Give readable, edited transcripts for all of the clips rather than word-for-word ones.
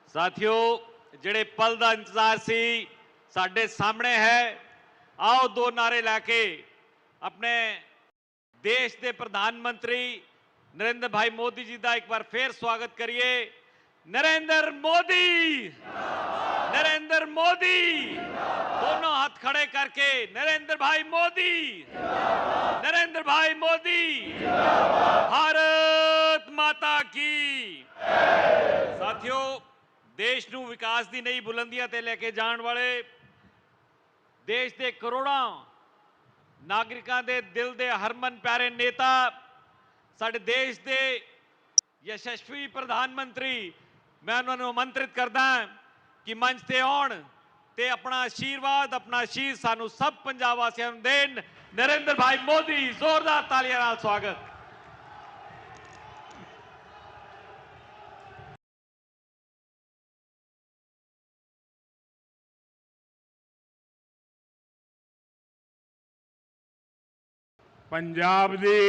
साथियों ਜਿਹੜੇ पल का इंतजार सी साडे सामने है। आओ दो नारे लैके अपने देश के प्रधानमंत्री नरेंद्र भाई मोदी जी का एक बार फिर स्वागत करिए। नरेंद्र मोदी, नरेंद्र मोदी, दोनों हाथ खड़े करके नरेंद्र भाई मोदी, नरेंद्र भाई मोदी, भारत माता की। साथियों, देश नूं विकास की नई बुलंदियां ते लेके जाण वाले देश के करोड़ों नागरिकों के दिल के हरमन प्यारे नेता साडे देश के यशस्वी प्रधानमंत्री, मैं उन्होंने आमंत्रित करदा कि मंच ते आउण ते अपना आशीर्वाद, अपना शीश सानू सब पंजाब वासियों नूं देण। नरेंद्र भाई मोदी, जोरदार तालियां नाल स्वागत। पंजाब दी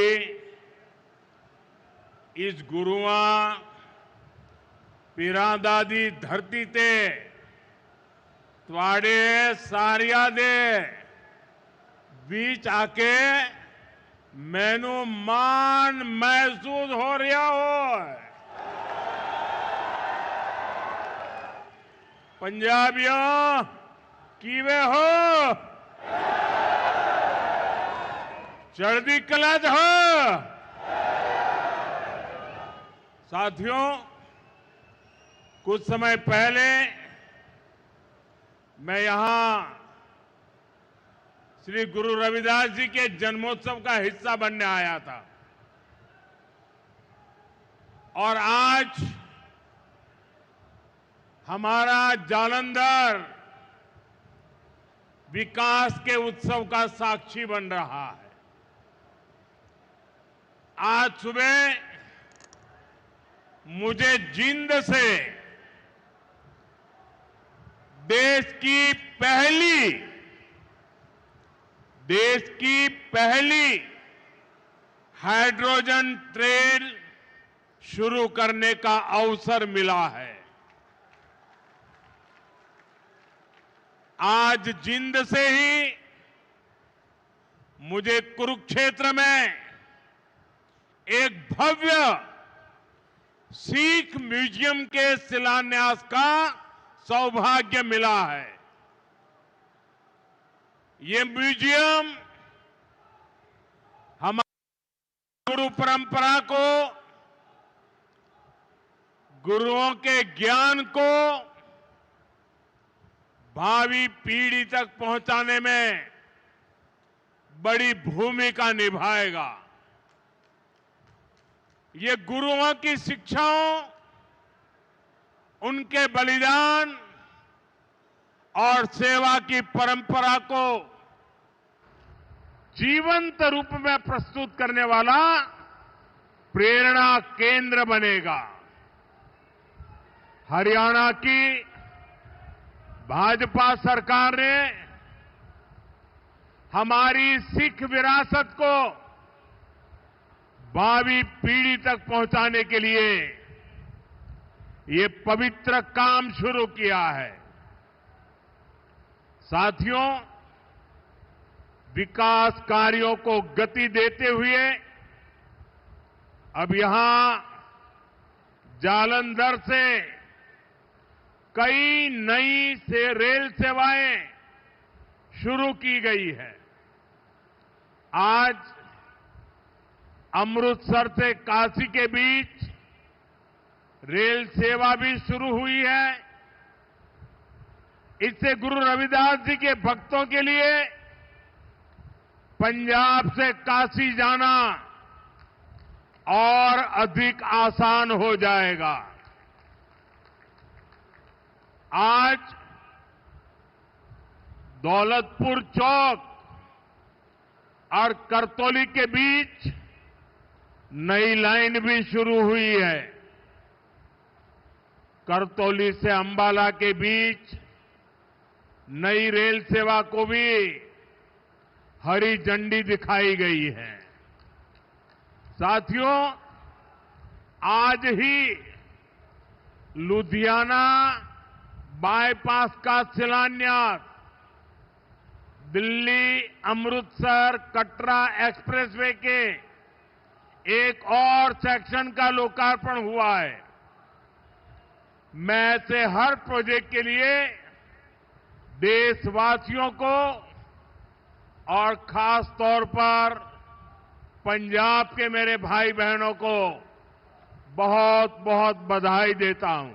इस गुरुआं पीरां दी धरती ते तुहाडे सारियां दे बीच आके मैनू मान महसूस हो रहा हो। पंजाबियों किवें हो? चढ़दी कला च हो? साथियों, कुछ समय पहले मैं यहां श्री गुरु रविदास जी के जन्मोत्सव का हिस्सा बनने आया था और आज हमारा जालंधर विकास के उत्सव का साक्षी बन रहा है। आज सुबह मुझे जींद से देश की पहली हाइड्रोजन ट्रेन शुरू करने का अवसर मिला है। आज जींद से ही मुझे कुरुक्षेत्र में एक भव्य सिख म्यूजियम के शिलान्यास का सौभाग्य मिला है। ये म्यूजियम हमारी गुरु परंपरा को, गुरुओं के ज्ञान को भावी पीढ़ी तक पहुंचाने में बड़ी भूमिका निभाएगा। ये गुरुओं की शिक्षाओं, उनके बलिदान और सेवा की परंपरा को जीवंत रूप में प्रस्तुत करने वाला प्रेरणा केंद्र बनेगा। हरियाणा की भाजपा सरकार ने हमारी सिख विरासत को भावी पीढ़ी तक पहुंचाने के लिए ये पवित्र काम शुरू किया है। साथियों, विकास कार्यों को गति देते हुए अब यहां जालंधर से कई नई रेल सेवाएं शुरू की गई है। आज अमृतसर से काशी के बीच रेल सेवा भी शुरू हुई है। इससे गुरु रविदास जी के भक्तों के लिए पंजाब से काशी जाना और अधिक आसान हो जाएगा। आज दौलतपुर चौक और करतौली के बीच नई लाइन भी शुरू हुई है। करतौली से अंबाला के बीच नई रेल सेवा को भी हरी झंडी दिखाई गई है। साथियों, आज ही लुधियाना बाईपास का शिलान्यास, दिल्ली अमृतसर कटरा एक्सप्रेसवे के एक और सेक्शन का लोकार्पण हुआ है। मैं ऐसे हर प्रोजेक्ट के लिए देशवासियों को और खास तौर पर पंजाब के मेरे भाई बहनों को बहुत बहुत बधाई देता हूं।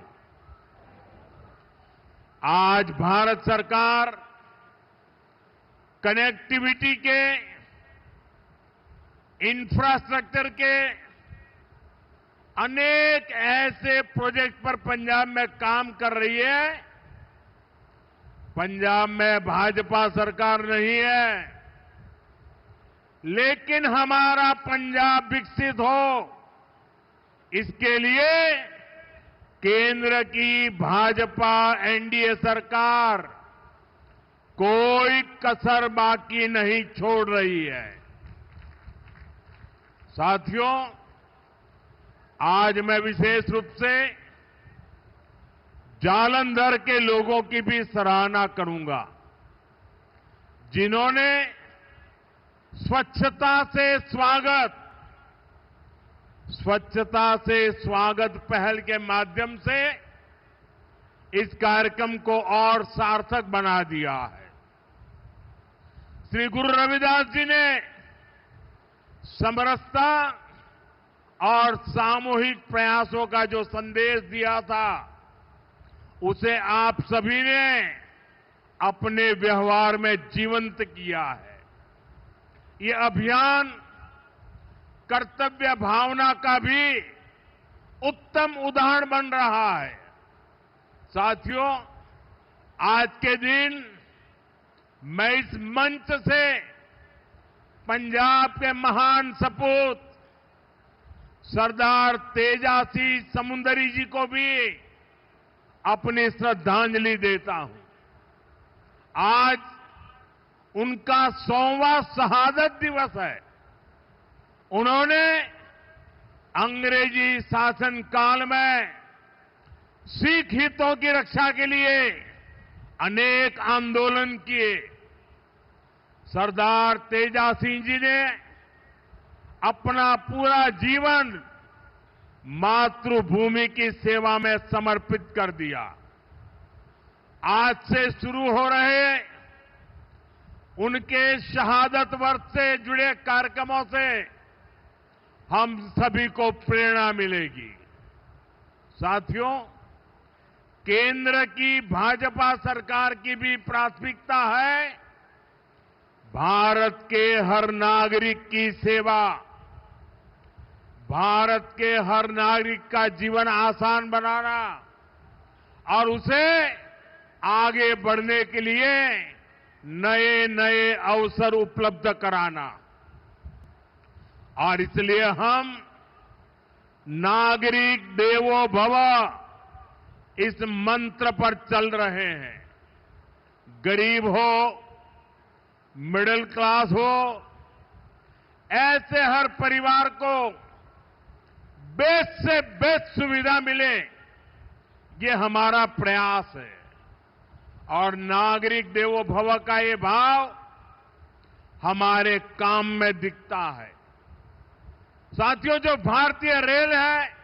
आज भारत सरकार कनेक्टिविटी के, इंफ्रास्ट्रक्चर के अनेक ऐसे प्रोजेक्ट पर पंजाब में काम कर रही है। पंजाब में भाजपा सरकार नहीं है, लेकिन हमारा पंजाब विकसित हो, इसके लिए केंद्र की भाजपा एनडीए सरकार कोई कसर बाकी नहीं छोड़ रही है। साथियों, आज मैं विशेष रूप से जालंधर के लोगों की भी सराहना करूंगा, जिन्होंने स्वच्छता से स्वागत पहल के माध्यम से इस कार्यक्रम को और सार्थक बना दिया है। श्री गुरु रविदास जी ने समरसता और सामूहिक प्रयासों का जो संदेश दिया था, उसे आप सभी ने अपने व्यवहार में जीवंत किया है। ये अभियान कर्तव्य भावना का भी उत्तम उदाहरण बन रहा है। साथियों, आज के दिन मैं इस मंच से पंजाब के महान सपूत सरदार तेजासी समुंदरी जी को भी अपनी श्रद्धांजलि देता हूं। आज उनका 100वां शहादत दिवस है। उन्होंने अंग्रेजी शासन काल में सिख हितों की रक्षा के लिए अनेक आंदोलन किए। सरदार तेजा सिंह जी ने अपना पूरा जीवन मातृभूमि की सेवा में समर्पित कर दिया। आज से शुरू हो रहे उनके शहादत वर्ष से जुड़े कार्यक्रमों से हम सभी को प्रेरणा मिलेगी। साथियों, केंद्र की भाजपा सरकार की भी प्राथमिकता है भारत के हर नागरिक की सेवा, भारत के हर नागरिक का जीवन आसान बनाना और उसे आगे बढ़ने के लिए नए नए अवसर उपलब्ध कराना। और इसलिए हम नागरिक देवो भव इस मंत्र पर चल रहे हैं। गरीब हो, मिडिल क्लास हो, ऐसे हर परिवार को बेस्ट से बेस्ट सुविधा मिले, ये हमारा प्रयास है। और नागरिक देवो भव का ये भाव हमारे काम में दिखता है। साथियों, जो भारतीय रेल है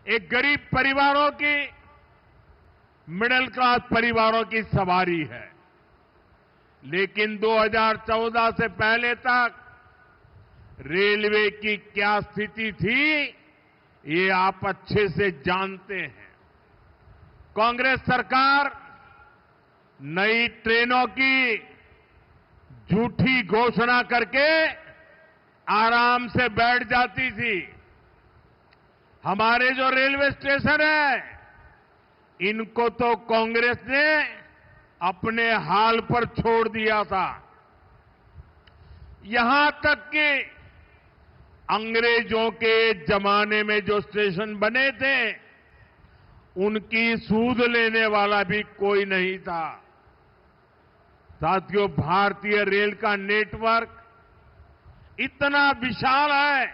एक गरीब परिवारों की, मिडिल क्लास परिवारों की सवारी है, लेकिन 2014 से पहले तक रेलवे की क्या स्थिति थी, ये आप अच्छे से जानते हैं। कांग्रेस सरकार नई ट्रेनों की झूठी घोषणा करके आराम से बैठ जाती थी। हमारे जो रेलवे स्टेशन है, इनको तो कांग्रेस ने अपने हाल पर छोड़ दिया था। यहां तक कि अंग्रेजों के जमाने में जो स्टेशन बने थे, उनकी सूद लेने वाला भी कोई नहीं था। साथियों, भारतीय रेल का नेटवर्क इतना विशाल है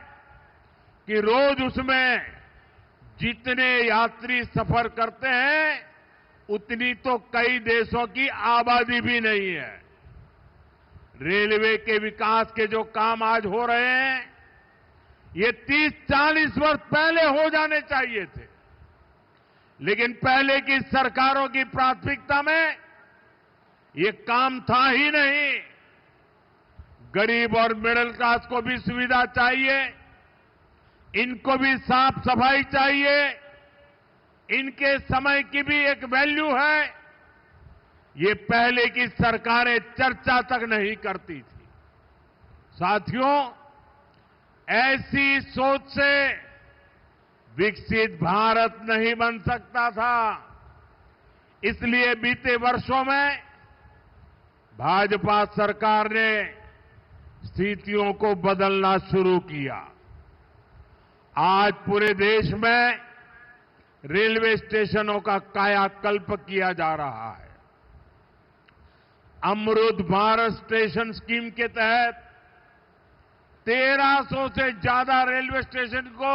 कि रोज उसमें जितने यात्री सफर करते हैं उतनी तो कई देशों की आबादी भी नहीं है। रेलवे के विकास के जो काम आज हो रहे हैं ये 30-40 वर्ष पहले हो जाने चाहिए थे, लेकिन पहले की सरकारों की प्राथमिकता में ये काम था ही नहीं। गरीब और मिडिल क्लास को भी सुविधा चाहिए, इनको भी साफ सफाई चाहिए, इनके समय की भी एक वैल्यू है। ये पहले की सरकारें चर्चा तक नहीं करती थी। साथियों, ऐसी सोच से विकसित भारत नहीं बन सकता था। इसलिए बीते वर्षों में भाजपा सरकार ने स्थितियों को बदलना शुरू किया। आज पूरे देश में रेलवे स्टेशनों का कायाकल्प किया जा रहा है। अमृत भारत स्टेशन स्कीम के तहत 1300 से ज्यादा रेलवे स्टेशन को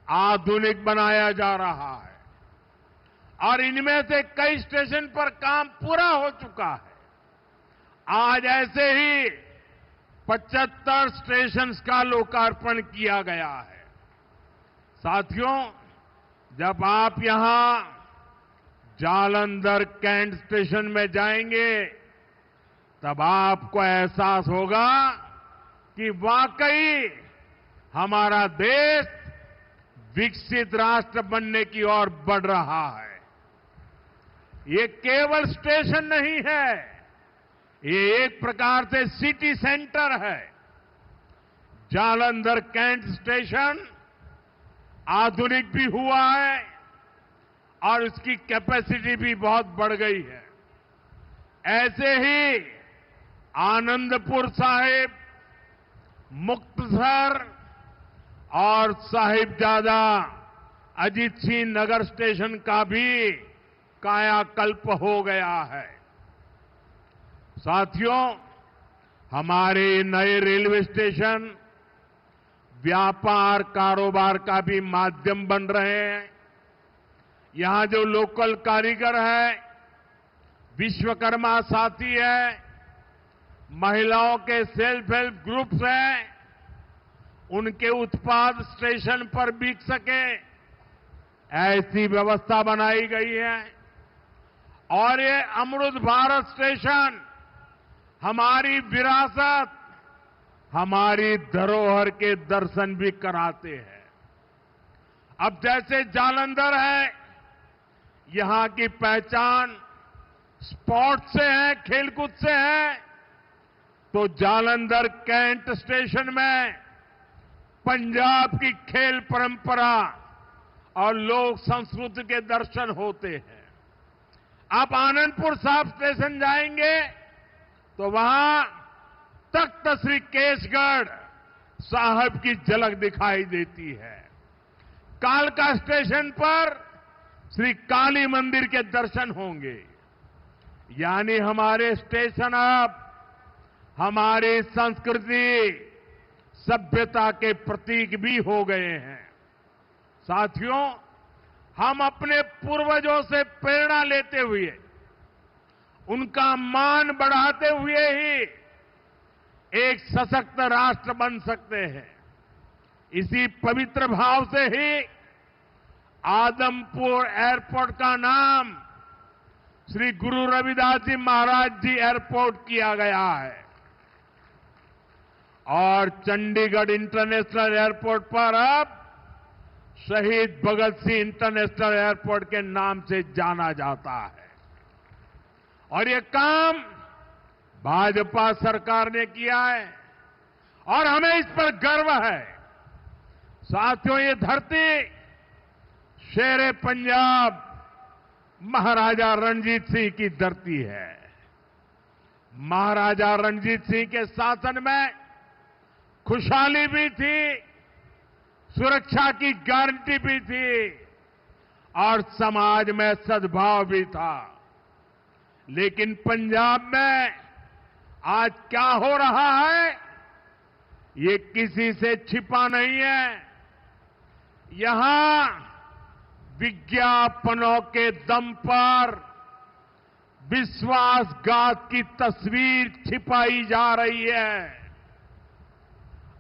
आधुनिक बनाया जा रहा है और इनमें से कई स्टेशन पर काम पूरा हो चुका है। आज ऐसे ही 75 स्टेशन का लोकार्पण किया गया है। साथियों, जब आप यहां जालंधर कैंट स्टेशन में जाएंगे तब आपको एहसास होगा कि वाकई हमारा देश विकसित राष्ट्र बनने की ओर बढ़ रहा है। ये केवल स्टेशन नहीं है, ये एक प्रकार से सिटी सेंटर है। जालंधर कैंट स्टेशन आधुनिक भी हुआ है और उसकी कैपेसिटी भी बहुत बढ़ गई है। ऐसे ही आनंदपुर साहिब, मुक्तसर और साहिबजादा अजीत सिंह नगर स्टेशन का भी कायाकल्प हो गया है। साथियों, हमारे नए रेलवे स्टेशन व्यापार कारोबार का भी माध्यम बन रहे हैं। यहां जो लोकल कारीगर है, विश्वकर्मा साथी है, महिलाओं के सेल्फ हेल्प ग्रुप्स हैं, उनके उत्पाद स्टेशन पर बिक सके, ऐसी व्यवस्था बनाई गई है। और ये अमृत भारत स्टेशन हमारी विरासत, हमारी धरोहर के दर्शन भी कराते हैं। अब जैसे जालंधर है, यहां की पहचान स्पोर्ट्स से है, खेलकूद से है, तो जालंधर कैंट स्टेशन में पंजाब की खेल परंपरा और लोक संस्कृति के दर्शन होते हैं। आप आनंदपुर साहिब स्टेशन जाएंगे तो वहां तख्त श्री केसगढ़ साहब की झलक दिखाई देती है। कालका स्टेशन पर श्री काली मंदिर के दर्शन होंगे। यानी हमारे स्टेशन अब हमारी संस्कृति, सभ्यता के प्रतीक भी हो गए हैं। साथियों, हम अपने पूर्वजों से प्रेरणा लेते हुए, उनका मान बढ़ाते हुए ही एक सशक्त राष्ट्र बन सकते हैं। इसी पवित्र भाव से ही आदमपुर एयरपोर्ट का नाम श्री गुरु रविदास जी महाराज जी एयरपोर्ट किया गया है और चंडीगढ़ इंटरनेशनल एयरपोर्ट पर अब शहीद भगत सिंह इंटरनेशनल एयरपोर्ट के नाम से जाना जाता है। और ये काम भाजपा सरकार ने किया है और हमें इस पर गर्व है। साथियों, ये धरती शेरे पंजाब महाराजा रणजीत सिंह की धरती है। महाराजा रणजीत सिंह के शासन में खुशहाली भी थी, सुरक्षा की गारंटी भी थी और समाज में सद्भाव भी था। लेकिन पंजाब में आज क्या हो रहा है, ये किसी से छिपा नहीं है। यहां विज्ञापनों के दम पर विश्वासघात की तस्वीर छिपाई जा रही है।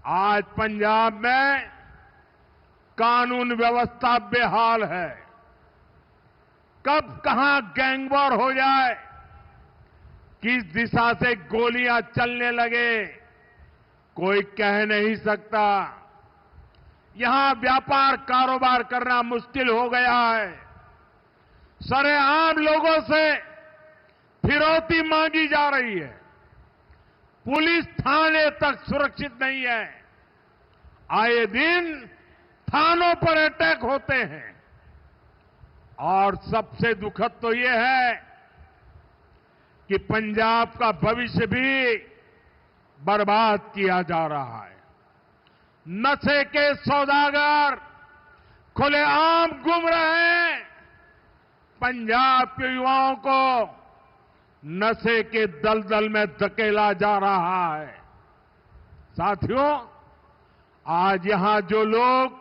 आज पंजाब में कानून व्यवस्था बेहाल है। कब कहां गैंगवॉर हो जाए, किस दिशा से गोलियां चलने लगे, कोई कह नहीं सकता। यहां व्यापार कारोबार करना मुश्किल हो गया है। सरेआम लोगों से फिरौती मांगी जा रही है। पुलिस थाने तक सुरक्षित नहीं है। आए दिन थानों पर अटैक होते हैं। और सबसे दुखद तो ये है कि पंजाब का भविष्य भी बर्बाद किया जा रहा है। नशे के सौदागर खुलेआम घूम रहे हैं। पंजाब के युवाओं को नशे के दलदल में धकेला जा रहा है। साथियों, आज यहां जो लोग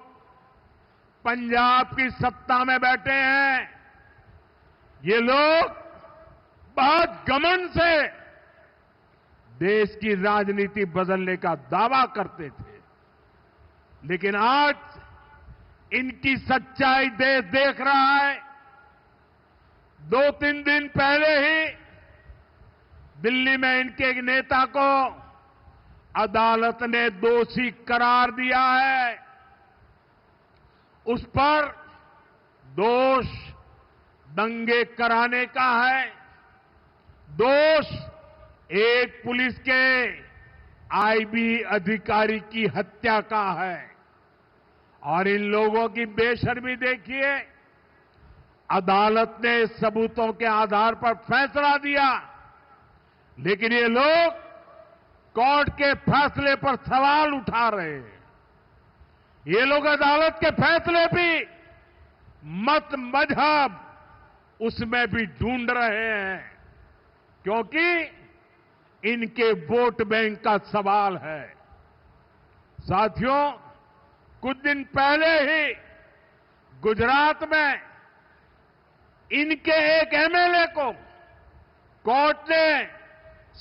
पंजाब की सत्ता में बैठे हैं, ये लोग बहुत घमंड से देश की राजनीति बदलने का दावा करते थे, लेकिन आज इनकी सच्चाई देश देख रहा है। 2-3 दिन पहले ही दिल्ली में इनके एक नेता को अदालत ने दोषी करार दिया है। उस पर दोष दंगे कराने का है, दोष एक पुलिस के आईबी अधिकारी की हत्या का है। और इन लोगों की बेशर्मी देखिए, अदालत ने सबूतों के आधार पर फैसला दिया, लेकिन ये लोग कोर्ट के फैसले पर सवाल उठा रहे हैं। ये लोग अदालत के फैसले भी मत मजहब उसमें भी ढूंढ रहे हैं, क्योंकि इनके वोट बैंक का सवाल है। साथियों, कुछ दिन पहले ही गुजरात में इनके एक एमएलए को कोर्ट ने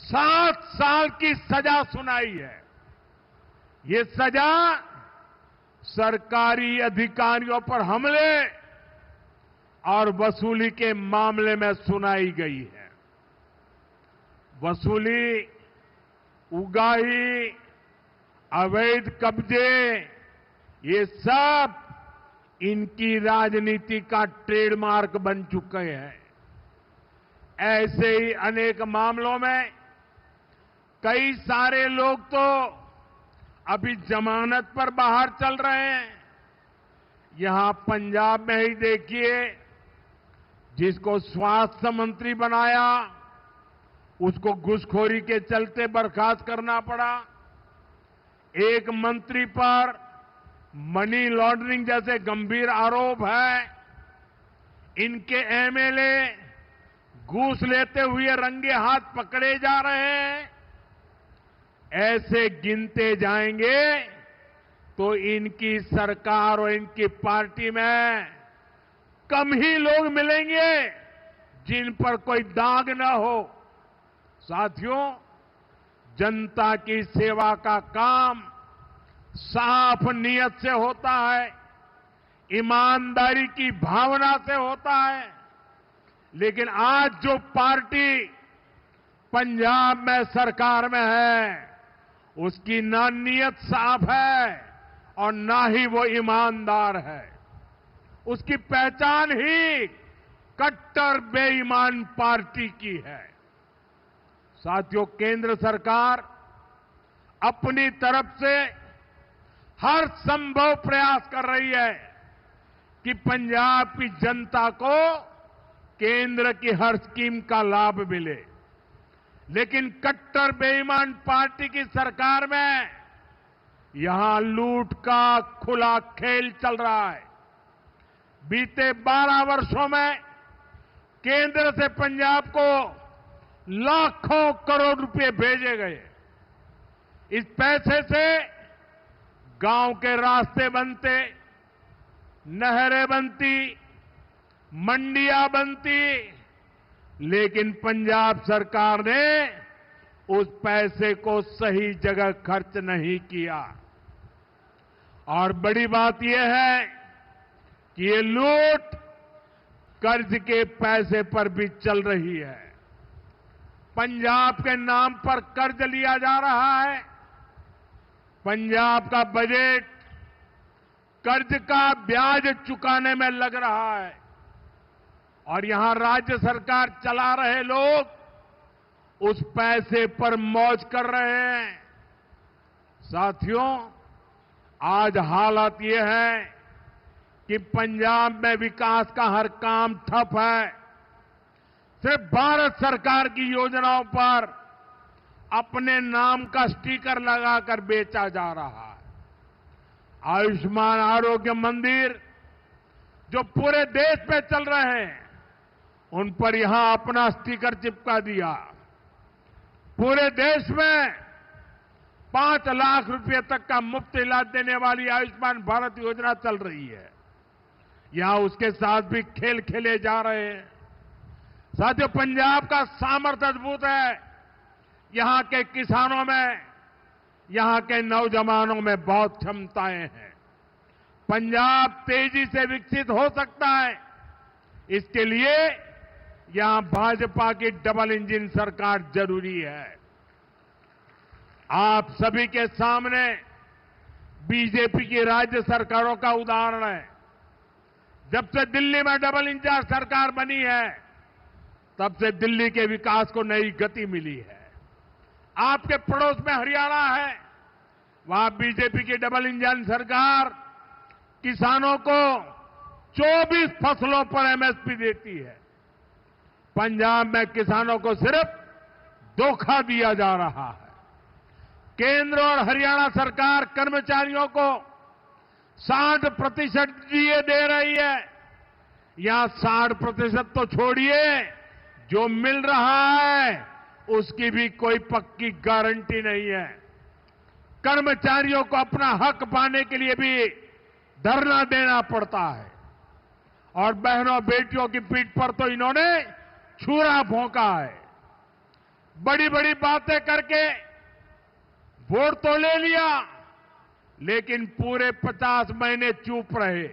7 साल की सजा सुनाई है। ये सजा सरकारी अधिकारियों पर हमले और वसूली के मामले में सुनाई गई है। वसूली, उगाही, अवैध कब्जे, ये सब इनकी राजनीति का ट्रेडमार्क बन चुके हैं। ऐसे ही अनेक मामलों में कई सारे लोग तो अभी जमानत पर बाहर चल रहे हैं। यहां पंजाब में ही देखिए, जिसको स्वास्थ्य मंत्री बनाया उसको घूसखोरी के चलते बर्खास्त करना पड़ा। एक मंत्री पर मनी लॉन्ड्रिंग जैसे गंभीर आरोप है। इनके एमएलए घूस लेते हुए रंगे हाथ पकड़े जा रहे हैं। ऐसे गिनते जाएंगे तो इनकी सरकार और इनकी पार्टी में कम ही लोग मिलेंगे जिन पर कोई दाग न हो। साथियों, जनता की सेवा का काम साफ नियत से होता है, ईमानदारी की भावना से होता है। लेकिन आज जो पार्टी पंजाब में सरकार में है, उसकी ना नीयत साफ है और ना ही वो ईमानदार है। उसकी पहचान ही कट्टर बेईमान पार्टी की है। साथियों, केंद्र सरकार अपनी तरफ से हर संभव प्रयास कर रही है कि पंजाब की जनता को केंद्र की हर स्कीम का लाभ मिले। लेकिन कट्टर बेईमान पार्टी की सरकार में यहां लूट का खुला खेल चल रहा है। बीते 12 वर्षों में केंद्र से पंजाब को लाखों करोड़ रुपए भेजे गए। इस पैसे से गांव के रास्ते बनते, नहरें बनती, मंडियां बनती, लेकिन पंजाब सरकार ने उस पैसे को सही जगह खर्च नहीं किया। और बड़ी बात यह है कि ये लूट कर्ज के पैसे पर भी चल रही है। पंजाब के नाम पर कर्ज लिया जा रहा है। पंजाब का बजट कर्ज का ब्याज चुकाने में लग रहा है और यहां राज्य सरकार चला रहे लोग उस पैसे पर मौज कर रहे हैं। साथियों, आज हालत यह है कि पंजाब में विकास का हर काम ठप है। सिर्फ भारत सरकार की योजनाओं पर अपने नाम का स्टिकर लगाकर बेचा जा रहा है। आयुष्मान आरोग्य मंदिर जो पूरे देश में चल रहे हैं, उन पर यहां अपना स्टिकर चिपका दिया। पूरे देश में 5 लाख रुपए तक का मुफ्त इलाज देने वाली आयुष्मान भारत योजना चल रही है। यहां उसके साथ भी खेल खेले जा रहे हैं। साथियों, पंजाब का सामर्थ्य अद्भुत है। यहां के किसानों में, यहां के नौजवानों में बहुत क्षमताएं हैं। पंजाब तेजी से विकसित हो सकता है। इसके लिए यहां भाजपा की डबल इंजन सरकार जरूरी है। आप सभी के सामने बीजेपी की राज्य सरकारों का उदाहरण है। जब से दिल्ली में डबल इंजन सरकार बनी है, तब से दिल्ली के विकास को नई गति मिली है। आपके पड़ोस में हरियाणा है, वहां बीजेपी की डबल इंजन सरकार किसानों को 24 फसलों पर एमएसपी देती है। पंजाब में किसानों को सिर्फ धोखा दिया जा रहा है। केंद्र और हरियाणा सरकार कर्मचारियों को 60% डीए दे रही है। यहां 60% तो छोड़िए, जो मिल रहा है उसकी भी कोई पक्की गारंटी नहीं है। कर्मचारियों को अपना हक पाने के लिए भी धरना देना पड़ता है और बहनों बेटियों की पीठ पर तो इन्होंने छुरा भोंका है। बड़ी बड़ी बातें करके वोट तो ले लिया, लेकिन पूरे 50 महीने चुप रहे।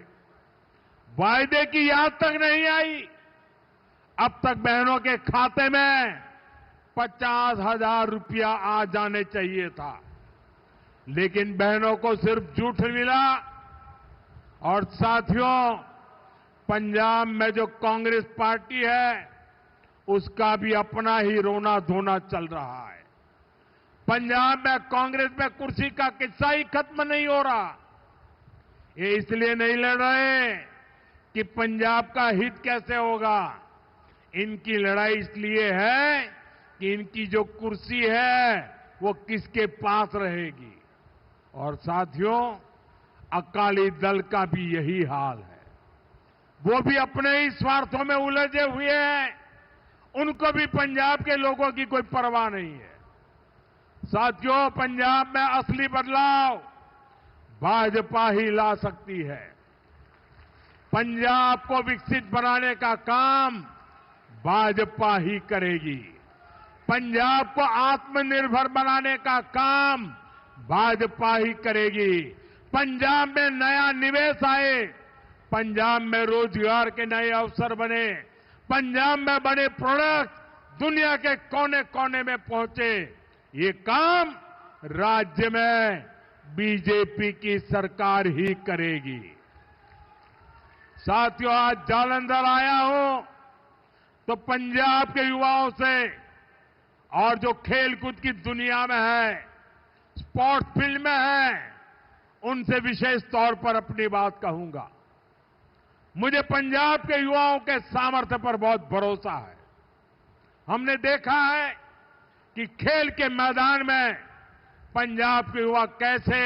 वायदे की याद तक नहीं आई। अब तक बहनों के खाते में 50,000 रुपया आ जाने चाहिए था, लेकिन बहनों को सिर्फ झूठ मिला। और साथियों, पंजाब में जो कांग्रेस पार्टी है, उसका भी अपना ही रोना धोना चल रहा है। पंजाब में कांग्रेस में कुर्सी का किस्सा ही खत्म नहीं हो रहा। ये इसलिए नहीं लड़ रहे कि पंजाब का हित कैसे होगा। इनकी लड़ाई इसलिए है कि इनकी जो कुर्सी है वो किसके पास रहेगी। और साथियों, अकाली दल का भी यही हाल है। वो भी अपने ही स्वार्थों में उलझे हुए हैं। उनको भी पंजाब के लोगों की कोई परवाह नहीं है। साथियों, पंजाब में असली बदलाव भाजपा ही ला सकती है। पंजाब को विकसित बनाने का काम भाजपा ही करेगी। पंजाब को आत्मनिर्भर बनाने का काम भाजपा ही करेगी। पंजाब में नया निवेश आए, पंजाब में रोजगार के नए अवसर बने, पंजाब में बड़े प्रोडक्ट दुनिया के कोने कोने में पहुंचे, ये काम राज्य में बीजेपी की सरकार ही करेगी। साथियों, आज जालंधर आया हूं तो पंजाब के युवाओं से और जो खेलकूद की दुनिया में है, स्पोर्ट्स फील्ड में है, उनसे विशेष तौर पर अपनी बात कहूंगा। मुझे पंजाब के युवाओं के सामर्थ्य पर बहुत भरोसा है। हमने देखा है कि खेल के मैदान में पंजाब के युवा कैसे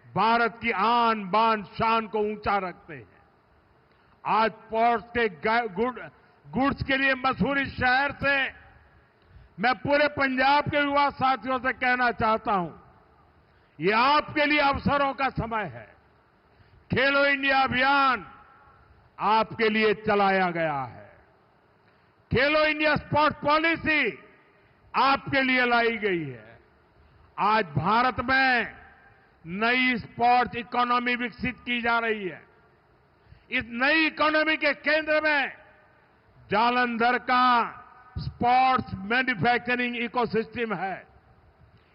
भारत की आन बान शान को ऊंचा रखते हैं। आज स्पोर्ट्स के गुड्स के लिए मशहूर इस शहर से मैं पूरे पंजाब के युवा साथियों से कहना चाहता हूं, ये आपके लिए अवसरों का समय है। खेलो इंडिया अभियान आपके लिए चलाया गया है। खेलो इंडिया स्पोर्ट्स पॉलिसी आपके लिए लाई गई है। आज भारत में नई स्पोर्ट्स इकोनॉमी विकसित की जा रही है। इस नई इकोनॉमी के केंद्र में जालंधर का स्पोर्ट्स मैन्युफैक्चरिंग इकोसिस्टम है।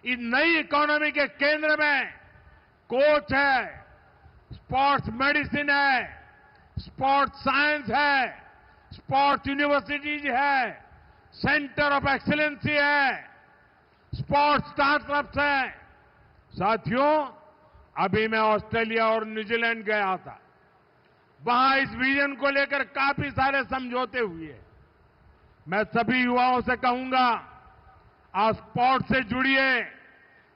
इस नई इकोनॉमी के केंद्र में कोच है, स्पोर्ट्स मेडिसिन है, स्पोर्ट्स साइंस है, स्पोर्ट्स यूनिवर्सिटीज है, सेंटर ऑफ एक्सीलेंसी है, स्पोर्ट्स स्टार्टअप्स है। साथियों, अभी मैं ऑस्ट्रेलिया और न्यूजीलैंड गया था। वहां इस विजन को लेकर काफी सारे समझौते हुए। मैं सभी युवाओं से कहूंगा, आप स्पोर्ट्स से जुड़िए,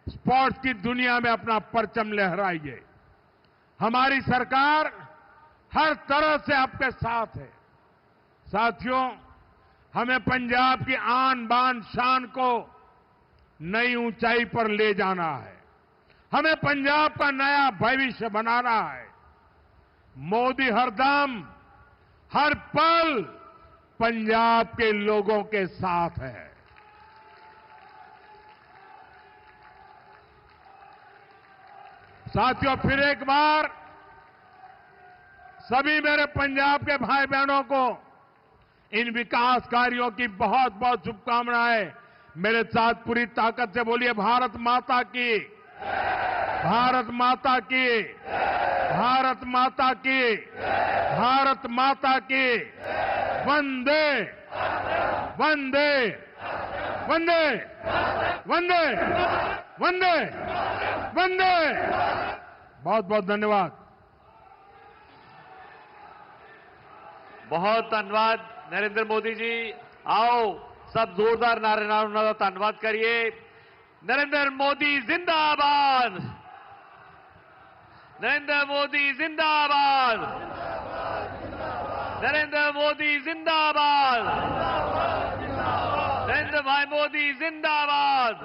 स्पोर्ट्स की दुनिया में अपना परचम लहराइए। हमारी सरकार हर तरह से आपके साथ है। साथियों, हमें पंजाब की आन बान शान को नई ऊंचाई पर ले जाना है। हमें पंजाब का नया भविष्य बनाना है। मोदी हरदम, हर पल पंजाब के लोगों के साथ है। साथियों, फिर एक बार सभी मेरे पंजाब के भाई बहनों को इन विकास कार्यों की बहुत बहुत शुभकामनाएं। मेरे साथ पूरी ताकत से बोलिए, भारत माता की, भारत माता की, भारत माता की, भारत माता की। वंदे वंदे वंदे वंदे वंदे वंदे। बहुत बहुत धन्यवाद। बहुत धन्यवाद नरेंद्र मोदी जी। आओ सब जोरदार नारे ਨਾਲ ਉਹਨਾਂ ਦਾ ਧੰਨਵਾਦ ਕਰੀਏ। नरेंद्र मोदी जिंदाबाद, नरेंद्र मोदी जिंदाबाद, नरेंद्र मोदी जिंदाबाद, नरेंद्र भाई मोदी जिंदाबाद।